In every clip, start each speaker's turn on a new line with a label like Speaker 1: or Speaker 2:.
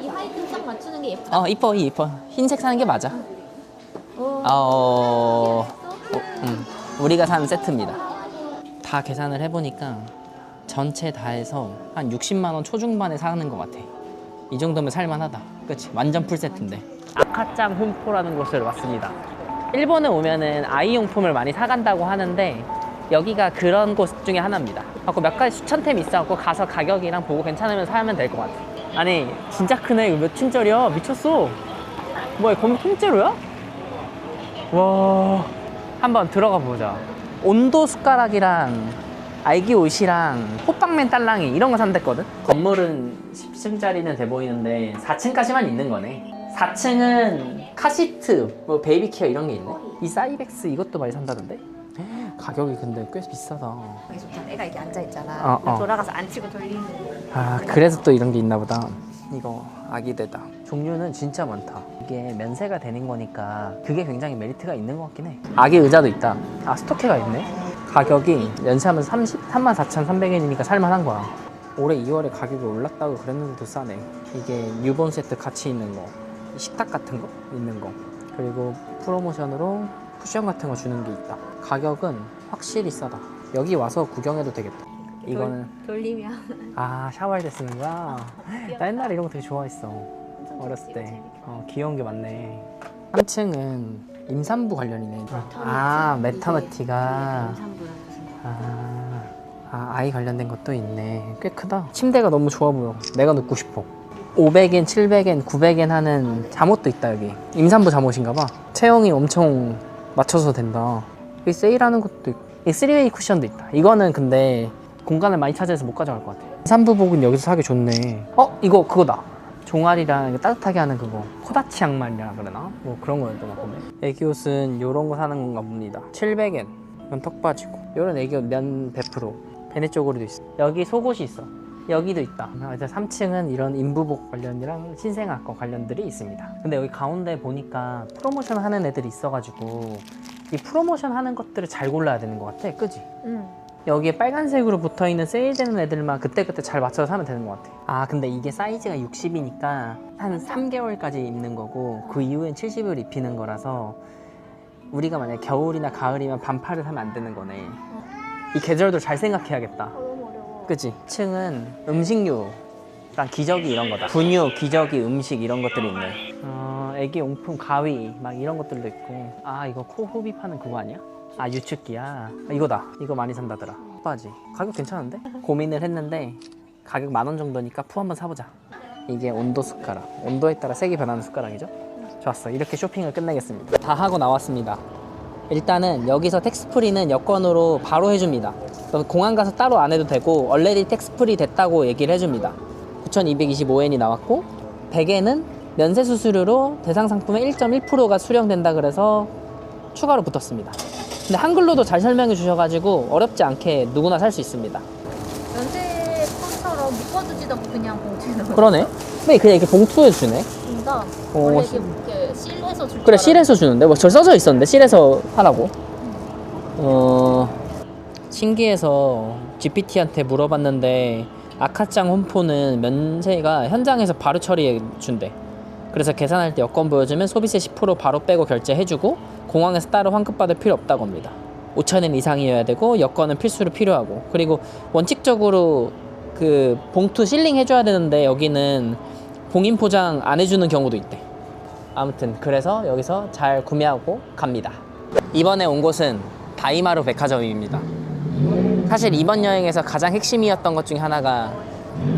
Speaker 1: 이 화이트 딱 맞추는 게 예쁘다.
Speaker 2: 이뻐, 이뻐. 흰색 사는 게 맞아. 우리가 산 세트입니다. 다 계산을 해보니까 전체 다 해서 한 60만 원 초중반에 사는 것 같아. 이 정도면 살만하다. 그치? 완전 풀 세트인데. 아카짱 홈포라는 곳을 왔습니다. 일본에 오면은 아이용품을 많이 사간다고 하는데 여기가 그런 곳 중에 하나입니다. 갖고 몇 가지 추천템이 있어갖고 가서 가격이랑 보고 괜찮으면 사면 될 것 같아. 아니 진짜 크네. 이거 몇 층짜리야? 미쳤어. 뭐야, 건물 통째로야? 와, 한번 들어가 보자. 온도 숟가락이랑 알기 옷이랑 호빵맨 딸랑이 이런 거 산댔거든? 건물은 10층짜리는 돼 보이는데 4층까지만 있는 거네. 4층은 카시트, 뭐 베이비케어 이런 게 있네. 이 사이벡스 이것도 많이 산다던데? 가격이 근데 꽤 비싸다.
Speaker 1: 되게 좋다. 애가 이렇게 앉아있잖아. 돌아가서 안 치고 돌리는 거.
Speaker 2: 아, 그래서 또 이런 게 있나 보다. 이거 아기대다. 종류는 진짜 많다. 이게 면세가 되는 거니까 그게 굉장히 메리트가 있는 것 같긴 해. 아기 의자도 있다. 아, 스토케가 있네. 가격이 연세하면 34,300엔이니까 살만한 거야. 올해 2월에 가격이 올랐다고 그랬는데도 싸네. 이게 뉴본 세트 같이 있는 거, 식탁 같은 거 있는 거, 그리고 프로모션으로 쿠션 같은 거 주는 게 있다. 가격은 확실히 싸다. 여기 와서 구경해도 되겠다. 이거는
Speaker 1: 돌리면
Speaker 2: 샤워할 때 쓰는 거야. 나 옛날에 이런 거 되게 좋아했어. 어렸을 때. 귀여운 게 많네. 3층은 임산부 관련이네. 매터너티가. 아이 관련된 것도 있네. 꽤 크다. 침대가 너무 좋아 보여. 내가 눕고 싶어. 500엔, 700엔, 900엔 하는 잠옷도 있다. 여기 임산부 잠옷인가 봐. 체형이 엄청 맞춰서 된다. 여기 세일하는 것도 있고, 이 3웨이 쿠션도 있다. 이거는 근데 공간을 많이 차지해서 못 가져갈 것 같아. 임산부복은 여기서 사기 좋네. 이거 그거다. 종아리랑 따뜻하게 하는 그거. 코다치 양말이라 그러나? 뭐 그런 거였던 것 같은데. 애기 옷은 요런 거 사는 건가 봅니다. 700엔. 이건 턱받이고. 요런 애기 옷 면 100%. 베네 쪽으로도 있어. 여기 속옷이 있어. 여기도 있다. 그래서 3층은 이런 인부복 관련이랑 신생아 거 관련들이 있습니다. 근데 여기 가운데 보니까 프로모션 하는 애들이 있어가지고 이 프로모션 하는 것들을 잘 골라야 되는 것 같아. 그지? 여기에 빨간색으로 붙어있는 세일되는 애들만 그때그때 잘 맞춰서 사면 되는 것 같아. 근데 이게 사이즈가 60이니까 한 3개월까지 입는 거고 그 이후엔 70을 입히는 거라서 우리가 만약에 겨울이나 가을이면 반팔을 사면 안 되는 거네. 이 계절도 잘 생각해야겠다.
Speaker 1: 너무 어려워.
Speaker 2: 그치? 2층은 음식류랑 기저귀 이런 거다. 분유, 기저귀, 음식 이런 것들이 있네. 애기 용품, 가위 막 이런 것들도 있고. 이거 코 흡입하는 그거 아니야? 유축기야. 이거다. 이거 많이 산다더라. 빠지. 가격 괜찮은데? 고민을 했는데 가격 10,000원 정도니까 푸 한번 사보자. 이게 온도 숟가락. 온도에 따라 색이 변하는 숟가락이죠. 좋았어. 이렇게 쇼핑을 끝내겠습니다. 다 하고 나왔습니다. 일단은 여기서 텍스프리는 여권으로 바로 해줍니다. 그래서 공항 가서 따로 안 해도 되고 얼레디 텍스프리 됐다고 얘기를 해줍니다. 9,225엔이 나왔고 100엔은 면세 수수료로 대상 상품의 1.1%가 수령된다 그래서 추가로 붙었습니다. 근데 한글로도 잘 설명해 주셔가지고 어렵지 않게 누구나 살 수 있습니다.
Speaker 1: 면세 폰처럼 묶어두지도 않고 그냥 봉투에 넣어.
Speaker 2: 그러네? 왜 그냥 이렇게 봉투에 주네?
Speaker 1: 그러니까 원래 이렇게 실해서 줄
Speaker 2: 그래,
Speaker 1: 줄
Speaker 2: 실에서 주는데? 뭐 저 써져 있었는데 실에서 하라고. 신기해서 GPT한테 물어봤는데 아카짱 홈포는 면세가 현장에서 바로 처리해 준대. 그래서 계산할 때 여권 보여주면 소비세 10% 바로 빼고 결제해주고 공항에서 따로 환급받을 필요 없다고 합니다. 5,000엔 이상이어야 되고 여권은 필수로 필요하고, 그리고 원칙적으로 그 봉투 실링 해줘야 되는데 여기는 봉인 포장 안 해주는 경우도 있대. 아무튼 그래서 여기서 잘 구매하고 갑니다. 이번에 온 곳은 다이마루 백화점입니다. 사실 이번 여행에서 가장 핵심이었던 것 중에 하나가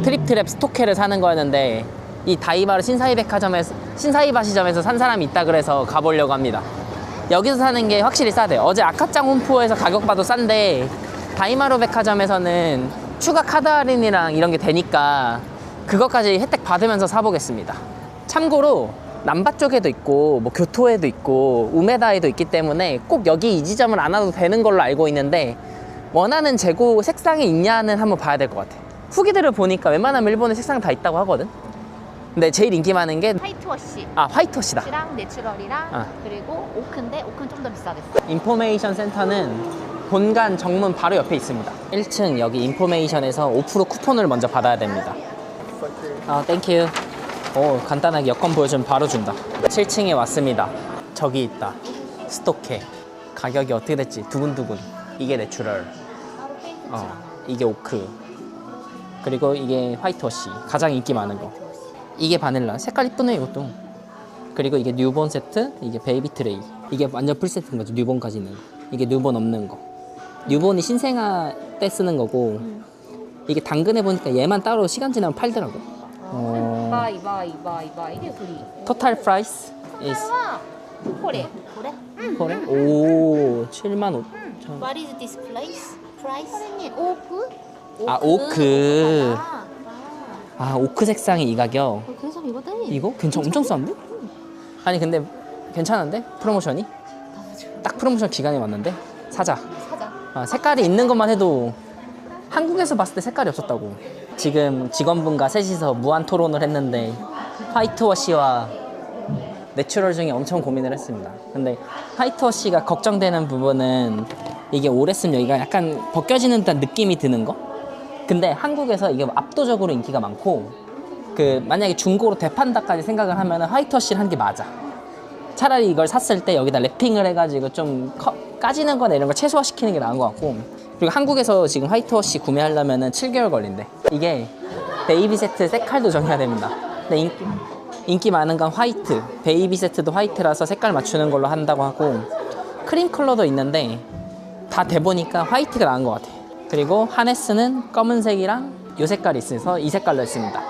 Speaker 2: 트립트랩 스토케를 사는 거였는데 이 다이마루 신사이바시점에서 산 사람이 있다 그래서 가보려고 합니다. 여기서 사는 게 확실히 싸대. 어제 아카짱 홈포에서 가격 봐도 싼데 다이마루 백화점에서는 추가 카드 할인이랑 이런 게 되니까 그것까지 혜택 받으면서 사보겠습니다. 참고로 남바 쪽에도 있고 뭐 교토에도 있고 우메다에도 있기 때문에 꼭 여기 이 지점을 안 와도 되는 걸로 알고 있는데 원하는 재고 색상이 있냐는 한번 봐야 될 것 같아. 후기들을 보니까 웬만하면 일본에 색상 다 있다고 하거든. 근데 제일 인기 많은 게
Speaker 1: 화이트워시.
Speaker 2: 화이트워시다.
Speaker 1: 랑 내추럴이랑 그리고 오크인데 오크는 좀 더 비싸겠어.
Speaker 2: 인포메이션 센터는 본관 정문 바로 옆에 있습니다. 1층 여기 인포메이션에서 5% 쿠폰을 먼저 받아야 됩니다. 땡큐. 간단하게 여권 보여주면 바로 준다. 7층에 왔습니다. 저기 있다. 스토케. 가격이 어떻게 됐지? 두근두근. 이게 내추럴.
Speaker 1: 따로 페인트
Speaker 2: 이게 오크. 그리고 이게 화이트워시. 가장 인기 많은 거. 이게 바닐라. 색깔 이쁘네 이것도. 그리고 이게 뉴본 세트. 이게 베이비 트레이. 이게 완전 풀 세트인 거죠. 뉴본까지 있는 거. 이게 뉴본 없는 거. 뉴본이 신생아 때 쓰는 거고 이게 당근에 보니까 얘만 따로 시간 지나면 팔더라고.
Speaker 1: 바이でフリー
Speaker 2: 토탈 프라이스 is
Speaker 1: これ
Speaker 2: これ? 오, 7만 5천.
Speaker 1: What is this price? price? 오크?
Speaker 2: 아, 오크.
Speaker 1: 아,
Speaker 2: 아, 오크 색상이 이 가격.
Speaker 1: 그래서 이거다.
Speaker 2: 이거 엄청 싼데? 아니 근데 괜찮은데? 프로모션이? 딱 프로모션 기간에 왔는데 사자. 색깔이 있는 것만 해도 한국에서 봤을 때 색깔이 없었다고. 지금 직원분과 셋이서 무한 토론을 했는데 화이트워시와 내추럴 중에 엄청 고민을 했습니다. 근데 화이트워시가 걱정되는 부분은 이게 오래 쓰면 여기가 약간 벗겨지는 듯한 느낌이 드는 거? 근데 한국에서 이게 압도적으로 인기가 많고 만약에 중고로 되판다까지 생각을 하면 화이트워시를 하는 게 맞아. 차라리 이걸 샀을 때 여기다 랩핑을 해가지고 좀 까지는 거나 이런 걸 최소화시키는 게 나은 것 같고, 그리고 한국에서 지금 화이트워시 구매하려면 7개월 걸린대. 이게 베이비 세트 색깔도 정해야 됩니다. 근데 인기 많은 건 화이트, 베이비 세트도 화이트라서 색깔 맞추는 걸로 한다고 하고, 크림 컬러도 있는데 다 돼보니까 화이트가 나은 것 같아. 그리고 하네스는 검은색이랑 이 색깔이 있어서 이 색깔로 했습니다.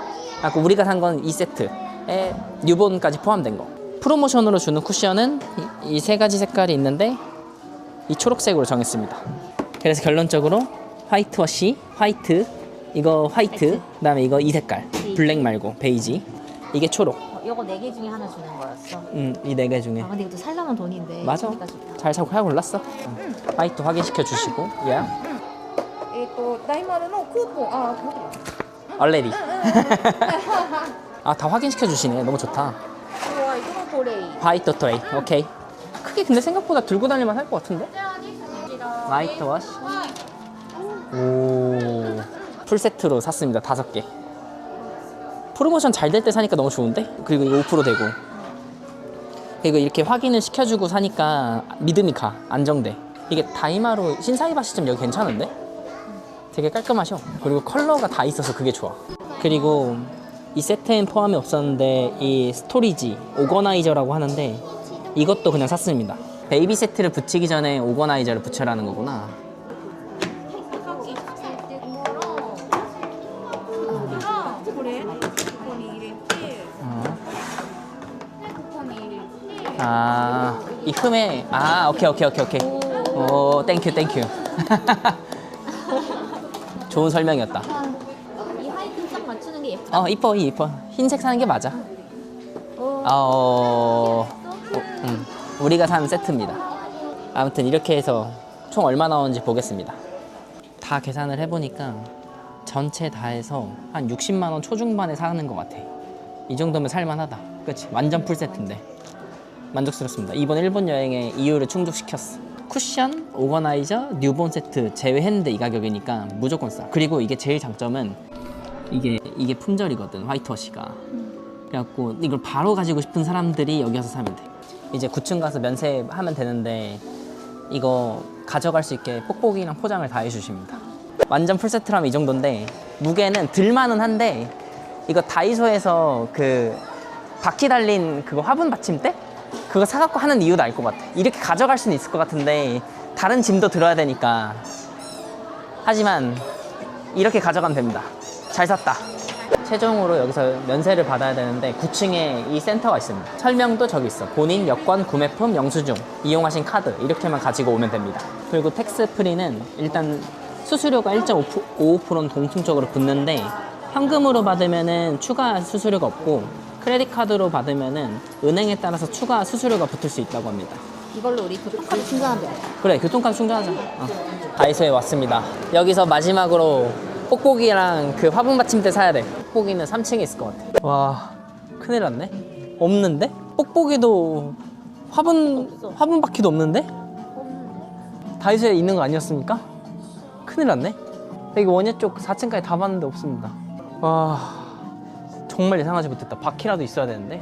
Speaker 2: 아까 우리가 산 건 이 세트에 뉴본까지 포함된 거. 프로모션으로 주는 쿠션은 이 세 가지 색깔이 있는데 이 초록색으로 정했습니다. 그래서 결론적으로 화이트워시, 화이트, 이거 화이트, 그다음에 이거 이 색깔, 블랙 말고 베이지, 이게 초록.
Speaker 1: 이거 4개 중에 하나 주는 거였어.
Speaker 2: 이 네 개 중에.
Speaker 1: 아 근데 이것도 살려면 돈인데.
Speaker 2: 맞아. 잘 사고 잘 골랐어. 화이트 확인시켜 주시고, 야.
Speaker 1: 大丸のクーポン
Speaker 2: 얼레디. 아, 다 확인시켜 주시네. 너무 좋다.
Speaker 1: イトのトレイ
Speaker 2: 화이트 트레이. 오케이. 크게 근데 생각보다 들고 다닐만 할 것 같은데? 화이트워시. 오. 풀세트로 샀습니다. 5개. 프로모션 잘 될 때 사니까 너무 좋은데? 그리고 이거 5% 되고. 그리고 이렇게 확인을 시켜주고 사니까 믿음이 가. 안정돼. 이게 다이마로 신사이바 시점 여기 괜찮은데? 되게 깔끔하셔. 그리고 컬러가 다 있어서 그게 좋아. 그리고 이 세트엔 포함이 없었는데 이 스토리지 오거나이저라고 하는데 이것도 그냥 샀습니다. 베이비 세트를 붙이기 전에 오거나이저를 붙여라는 거구나. 아, 이 흠에 오케이. 오, 땡큐. 좋은 설명이었다.
Speaker 1: 이 화이트 딱 맞추는 게 예쁘다.
Speaker 2: 이뻐. 흰색 사는 게 맞아. 우리가 산 세트입니다. 아무튼 이렇게 해서 총 얼마 나오는지 보겠습니다. 다 계산을 해보니까 전체 다 해서 한 60만 원 초중반에 사는 것 같아. 이 정도면 살만하다. 그치? 완전 풀 세트인데 만족스럽습니다. 이번 일본 여행의 이유를 충족시켰어. 쿠션, 오거나이저, 뉴본 세트 제외했는데 이 가격이니까 무조건 싸. 그리고 이게 제일 장점은 이게 품절이거든, 화이트워시가. 그래갖고 이걸 바로 가지고 싶은 사람들이 여기 와서 사면 돼. 이제 9층 가서 면세하면 되는데 이거 가져갈 수 있게 뽁뽁이랑 포장을 다 해주십니다. 완전 풀세트라면 이 정도인데 무게는 들만은 한데 이거 다이소에서 그 바퀴 달린 그거 화분 받침대? 그거 사갖고 하는 이유도 알 것 같아. 이렇게 가져갈 수는 있을 것 같은데 다른 짐도 들어야 되니까. 하지만 이렇게 가져가면 됩니다. 잘 샀다. 최종으로 여기서 면세를 받아야 되는데 9층에 이 센터가 있습니다. 설명도 저기 있어. 본인 여권, 구매품, 영수증, 이용하신 카드 이렇게만 가지고 오면 됩니다. 그리고 텍스 프리는 일단 수수료가 1.55%는 공통적으로 붙는데 현금으로 받으면은 추가 수수료가 없고 크레딧 카드로 받으면은 은행에 따라서 추가 수수료가 붙을 수 있다고 합니다.
Speaker 1: 이걸로 우리 교통카드 충전하면 돼.
Speaker 2: 그래, 교통카드 충전하자. 다이소에 왔습니다. 여기서 마지막으로 뽁뽁이랑 그 화분 받침대 사야 돼. 뽁뽁이는 3층에 있을 것 같아. 와, 큰일 났네. 없는데? 뽁뽁이도 화분 바퀴도 없는데? 다이소에 있는 거 아니었습니까? 큰일 났네. 여기 원예 쪽 4층까지 다 봤는데 없습니다. 와, 정말 예상하지 못했다. 바퀴라도 있어야 되는데.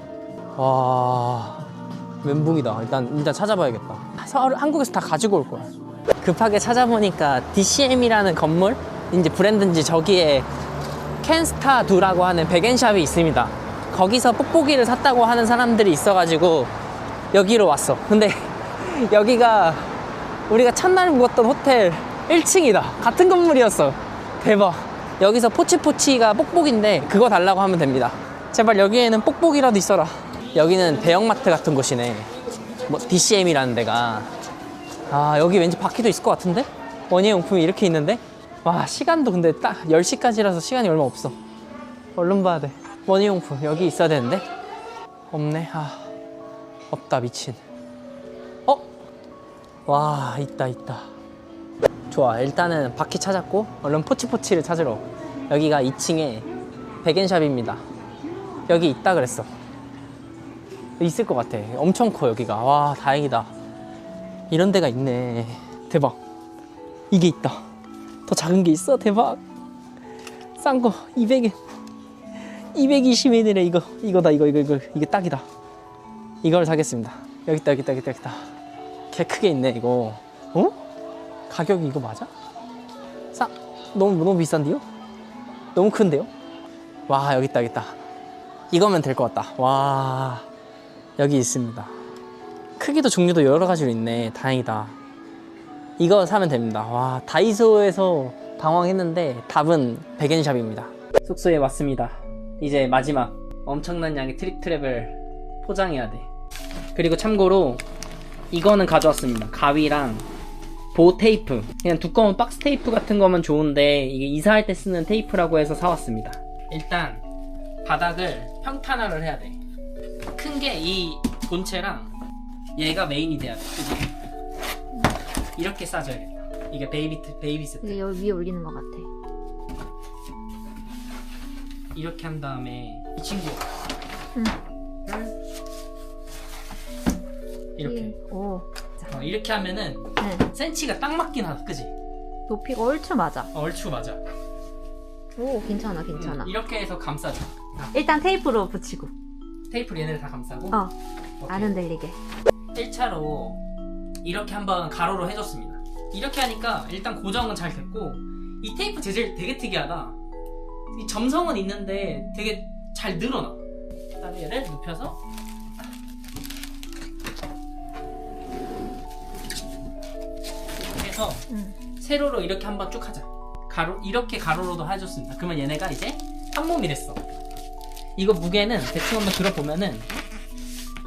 Speaker 2: 와, 멘붕이다. 일단 찾아봐야겠다. 한국에서 다 가지고 올 거야. 급하게 찾아보니까 DCM이라는 건물, 이제 브랜드인지 저기에 캔스타2라고 하는 백엔샵이 있습니다. 거기서 뽁뽁이를 샀다고 하는 사람들이 있어가지고 여기로 왔어. 근데 여기가 우리가 첫날 묵었던 호텔 1층이다. 같은 건물이었어. 대박. 여기서 포치포치가 뽁뽁인데 그거 달라고 하면 됩니다. 제발 여기에는 뽁뽁이라도 있어라. 여기는 대형마트 같은 곳이네. 뭐 DCM이라는 데가. 아, 여기 왠지 바퀴도 있을 것 같은데? 원예용품이 이렇게 있는데? 와, 시간도 근데 딱 10시까지라서 시간이 얼마 없어. 얼른 봐야 돼. 원예용품 여기 있어야 되는데? 없네. 아, 없다. 미친. 와, 있다. 좋아, 일단은 바퀴 찾았고 얼른 포치포치를 찾으러. 여기가 2층에 백엔샵입니다. 여기 있다 그랬어. 있을 것 같아. 엄청 커 여기가. 와, 다행이다. 이런 데가 있네. 대박. 이게 있다. 더 작은 게 있어. 대박. 싼 거 200엔 220엔이래. 이거다. 이게 딱이다. 이걸 사겠습니다. 여기 있다. 개 크게 있네 이거. 가격이 이거 맞아? 너무 비싼데요? 너무 큰데요? 와, 여기 있다. 이거면 될 것 같다. 와, 여기 있습니다. 크기도 종류도 여러 가지로 있네. 다행이다. 이거 사면 됩니다. 와, 다이소에서 당황했는데 답은 백엔샵입니다. 숙소에 왔습니다. 이제 마지막 엄청난 양의 트립트랩을 포장해야 돼. 그리고 참고로 이거는 가져왔습니다. 가위랑 보호 테이프. 그냥 두꺼운 박스 테이프 같은 거면 좋은데 이게 이사할 때 쓰는 테이프라고 해서 사왔습니다. 일단 바닥을 평탄화를 해야 돼. 큰 게 이 본체랑 얘가 메인이 돼야 돼. 그치? 이렇게 싸줘야겠다. 이게 베이비 세트.
Speaker 1: 이게 여기 위에 올리는 것 같아.
Speaker 2: 이렇게 한 다음에 이 친구 이렇게.
Speaker 1: 오.
Speaker 2: 이렇게 하면은 센치가 딱 맞긴 하다. 그지?
Speaker 1: 높이가 얼추 맞아.
Speaker 2: 얼추 맞아.
Speaker 1: 오, 괜찮아.
Speaker 2: 이렇게 해서 감싸줘.
Speaker 1: 일단 테이프로 붙이고.
Speaker 2: 테이프로 얘네를 다 감싸고.
Speaker 1: 안 흔들리게.
Speaker 2: 1차로 이렇게 한번 가로로 해줬습니다. 이렇게 하니까 일단 고정은 잘 됐고, 이 테이프 재질 되게 특이하다. 이 점성은 있는데 되게 잘 늘어나. 그다음에 얘를 눕혀서 해서 세로로 이렇게 한번 쭉 하자. 이렇게 가로로도 해줬습니다. 그러면 얘네가 이제 한 몸이 됐어. 이거 무게는 대충 한번 들어보면은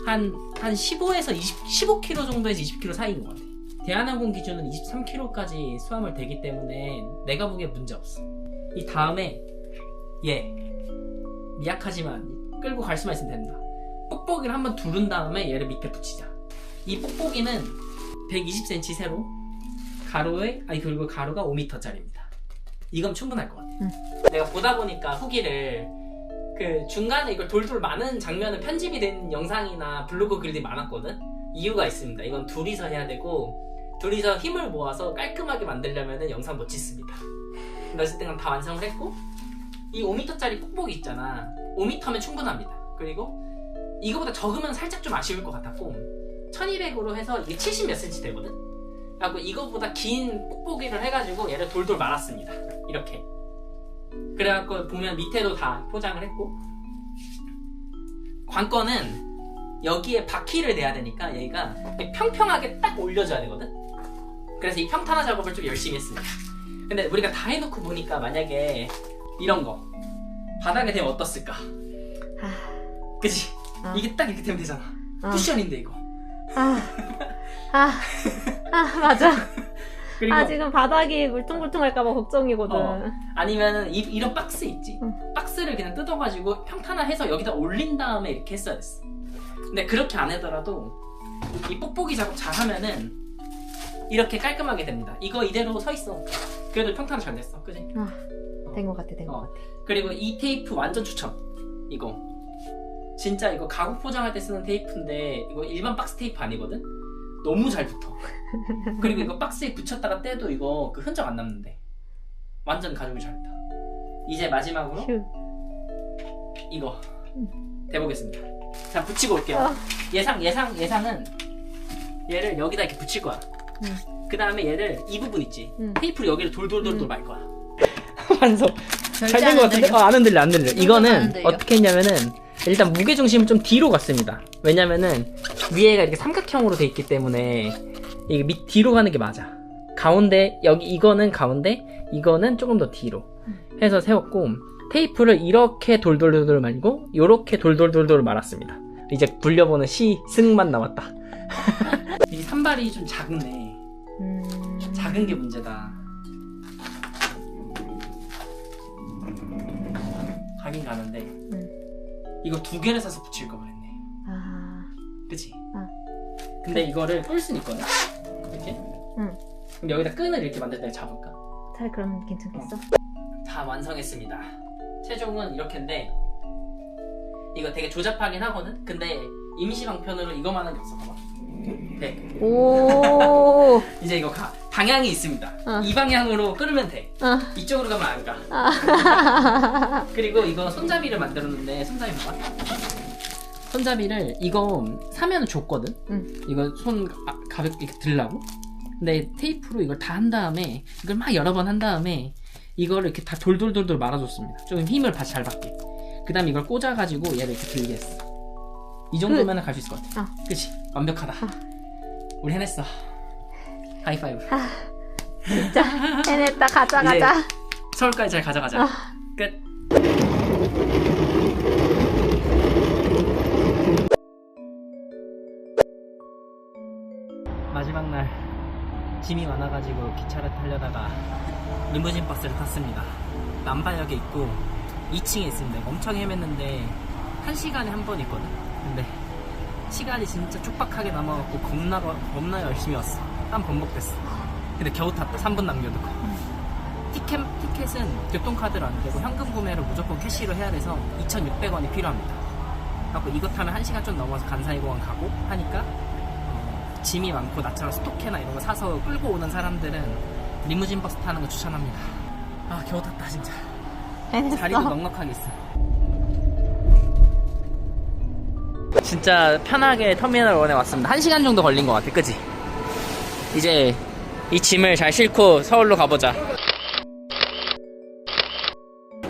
Speaker 2: 한 15에서 15kg 정도에서 20kg 사이인 것 같아. 대한항공 기준은 23kg까지 수화물 되기 때문에 내가 보기엔 문제 없어. 이 다음에 얘 미약하지만 끌고 갈 수만 있으면 된다. 뽁뽁이를 한번 두른 다음에 얘를 밑에 붙이자. 이 뽁뽁이는 120cm 세로 그리고 가로가 5m짜리입니다. 이건 충분할 것 같아. 내가 보다 보니까 후기를 그 중간에 이걸 돌돌 많은 장면은 편집이 된 영상이나 블로그 글들이 많았거든. 이유가 있습니다. 이건 둘이서 해야 되고, 둘이서 힘을 모아서 깔끔하게 만들려면 영상 못 찍습니다. 그랬을 때는 다 완성을 했고, 이 5m짜리 뽁뽁이 있잖아. 5m면 충분합니다. 그리고 이거보다 적으면 살짝 좀 아쉬울 것 같았고, 1200으로 해서 이게 70 몇 cm 되거든. 그래갖고 이거보다 긴 뽁뽁이를 해가지고 얘를 돌돌 말았습니다. 이렇게. 그래갖고 보면 밑에도 다 포장을 했고, 관건은 여기에 바퀴를 내야 되니까 얘가 평평하게 딱 올려줘야 되거든. 그래서 이 평탄화 작업을 좀 열심히 했습니다. 근데 우리가 다 해놓고 보니까 만약에 이런 거 바닥에 대면 어떻을까? 그치? 이게 딱 이렇게 되면 되잖아. 쿠션인데 이거.
Speaker 1: 맞아.
Speaker 2: 그리고
Speaker 1: 지금 바닥이 물퉁물퉁할까봐 걱정이거든.
Speaker 2: 아니면은 이런 박스 있지? 박스를 그냥 뜯어가지고 평탄화해서 여기다 올린 다음에 이렇게 했어야 됐어. 근데 그렇게 안 하더라도 이 뽁뽁이 작업 잘 하면은 이렇게 깔끔하게 됩니다. 이거 이대로 서 있어. 그래도 평탄화 잘 됐어. 그지?
Speaker 1: 된 것 같아.
Speaker 2: 그리고 이 테이프 완전 추천. 이거 진짜 이거 가구 포장할 때 쓰는 테이프인데 이거 일반 박스 테이프 아니거든? 너무 잘 붙어. 그리고 이거 박스에 붙였다가 떼도 이거 그 흔적 안 남는데 완전 가죽이 잘했다. 이제 마지막으로 이거 대보겠습니다. 자, 붙이고 올게요. 예상은 얘를 여기다 이렇게 붙일 거야. 그 다음에 얘를 이 부분 있지. 테이프를 여기를 돌돌돌돌 말 거야. 완성. 잘 된 것 같은데? 안 흔들려, 안 흔들려. 이거는 어떻게 했냐면은 일단 무게중심을 좀 뒤로 갔습니다. 왜냐면은 위에가 이렇게 삼각형으로 돼 있기 때문에 이게 뒤로 가는 게 맞아. 가운데, 여기 이거는 가운데, 이거는 조금 더 뒤로 해서 세웠고, 테이프를 이렇게 돌돌돌돌 말고 요렇게 돌돌돌돌 말았습니다. 이제 굴려보는 승만 남았다. 이 산발이 좀 작네. 작은 게 문제다. 가긴 가는데 이거 2개를 사서 붙일 거 그랬네. 그치? 근데 이거를 끌 수는 있거든? 이렇게? 그럼 여기다 끈을 이렇게 만들 때 잡을까?
Speaker 1: 잘 그러면 괜찮겠어?
Speaker 2: 다 완성했습니다. 최종은 이렇게인데 이거 되게 조잡하긴 하거든? 근데 임시방편으로 이거만한 게 없어. 봐봐. 돼.
Speaker 1: 오.
Speaker 2: 이제 이거 방향이 있습니다. 이 방향으로 끌면 돼. 이쪽으로 가면 안 가. 그리고 이거 손잡이를 만들었는데, 손잡이 봐봐. 손잡이를 이거 사면 줬거든? 이거 손 가볍게 이렇게 들라고? 근데 테이프로 이걸 다 한 다음에, 이걸 막 여러 번 한 다음에 이거를 이렇게 다 돌돌돌돌 말아줬습니다. 좀 힘을 잘 받게. 그 다음에 이걸 꽂아가지고 얘를 이렇게 들게 했어. 이 정도면 갈 수 있을 것 같아. 그치? 완벽하다. 우리 해냈어. 하이파이브.
Speaker 1: 진짜 해냈다. 가자.
Speaker 2: 서울까지 잘 가져가자. 끝. 마지막 날 짐이 많아가지고 기차를 타려다가 리무진 버스를 탔습니다. 남바역에 있고 2층에 있습니다. 엄청 헤맸는데 1시간에 한 번 있거든. 근데 시간이 진짜 촉박하게 남아갖고 겁나 열심히 왔어. 땀 범벅됐어. 근데 겨우 탔다. 3분 남겨두고. 티켓은 교통카드로 안 되고 현금 구매로 무조건 캐시로 해야 돼서 2,600원이 필요합니다. 그래서 이거 타면 1시간 좀 넘어서 간사이공항 가고 하니까 짐이 많고 나처럼 스토케나 이런 거 사서 끌고 오는 사람들은 리무진 버스 타는 거 추천합니다. 아, 겨우 탔다 진짜.
Speaker 1: 해냈어.
Speaker 2: 자리도 넉넉하게 있어. 진짜 편하게 터미널 1에 왔습니다. 1시간 정도 걸린 것 같아. 그치? 이제 이 짐을 잘 싣고 서울로 가보자.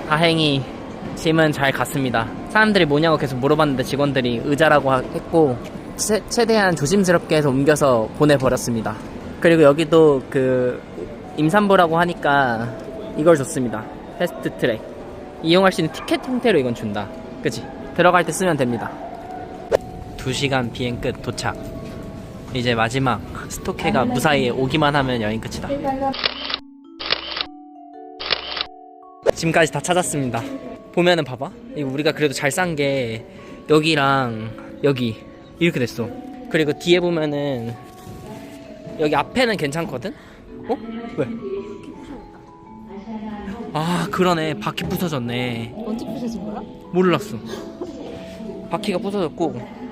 Speaker 2: 다행히 짐은 잘 갔습니다. 사람들이 뭐냐고 계속 물어봤는데 직원들이 의자라고 했고 최대한 조심스럽게 해서 옮겨서 보내버렸습니다. 그리고 여기도 그 임산부라고 하니까 이걸 줬습니다. 패스트 트랙. 이용할 수 있는 티켓 형태로 이건 준다. 그치? 들어갈 때 쓰면 됩니다. 2시간 비행 끝 도착. 이제 마지막 스토케가 무사히 오기만 하면 여행 끝이다. 짐까지 다 찾았습니다. 보면은 봐봐. 이거 우리가 그래도 잘 싼 게 여기랑 여기 이렇게 됐어. 그리고 뒤에 보면은 여기 앞에는 괜찮거든? 어? 왜? 아, 그러네. 바퀴 부서졌네.
Speaker 1: 언제 부서진 거야?
Speaker 2: 몰랐어. 바퀴가 부서졌고.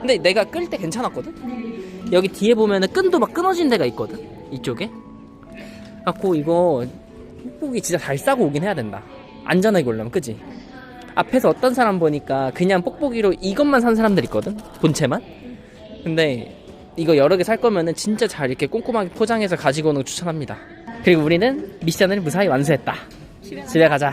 Speaker 2: 근데 내가 끌 때 괜찮았거든? 여기 뒤에 보면은 끈도 막 끊어진 데가 있거든? 이쪽에? 갖고 이거 뽁뽁이 진짜 잘 싸고 오긴 해야 된다. 안전하게 오려면, 그치? 앞에서 어떤 사람 보니까 그냥 뽁뽁이로 이것만 산 사람들 있거든? 본체만? 근데 이거 여러 개 살 거면은 진짜 잘 이렇게 꼼꼼하게 포장해서 가지고 오는 거 추천합니다. 그리고 우리는 미션을 무사히 완수했다. 집에 가자.